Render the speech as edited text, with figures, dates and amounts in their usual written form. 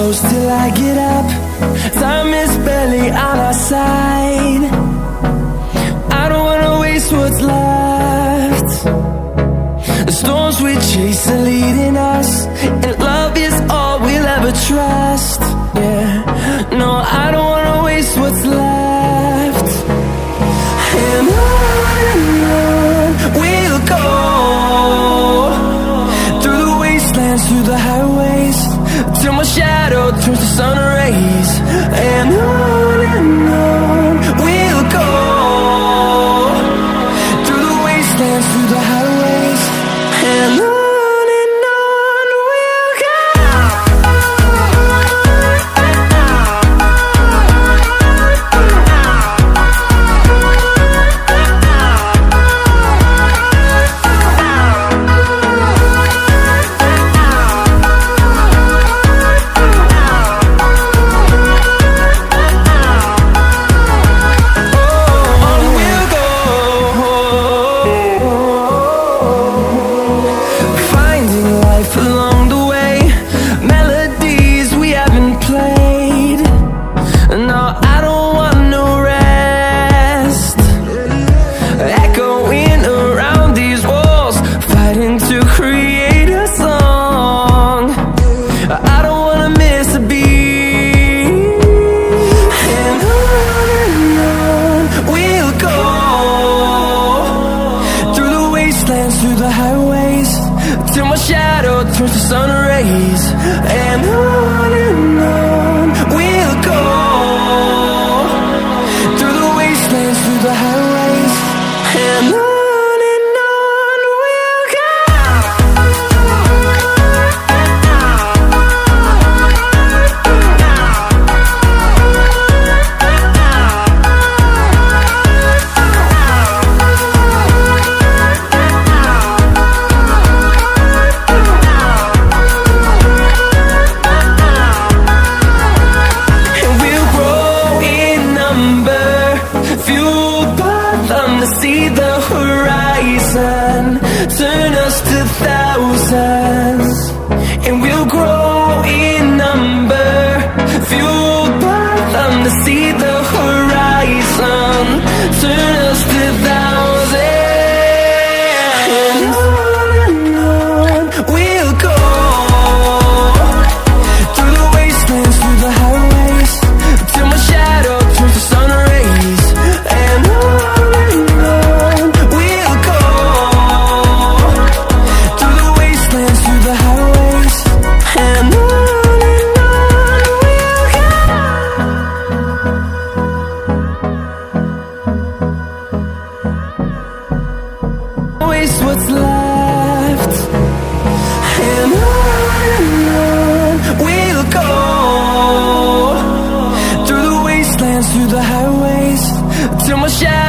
close till I get up. Time is barely on our side. I don't wanna waste what's left. The storms we chase are leading us, and love is all we'll ever trust. Yeah, no, I don't wanna waste what's left. And on we'll go, through the wastelands, through the highways, till my shadow turns to sun rays. And on we'll go, through the wastelands, through the highways, and on we'll go. Through the highways, till my shadow turns to sun rays. And on we'll go, through the wastelands, through the highways, and on we'll go. See the horizon, turn us to thousands, and we'll grow in number, fueled by them. To see the horizon, turn us to thousands, and on we'll go, through the wastelands, through the highways, till my shadow turns to sun rays. And what's left, and on we'll go, through the wastelands, through the highways, till my shadow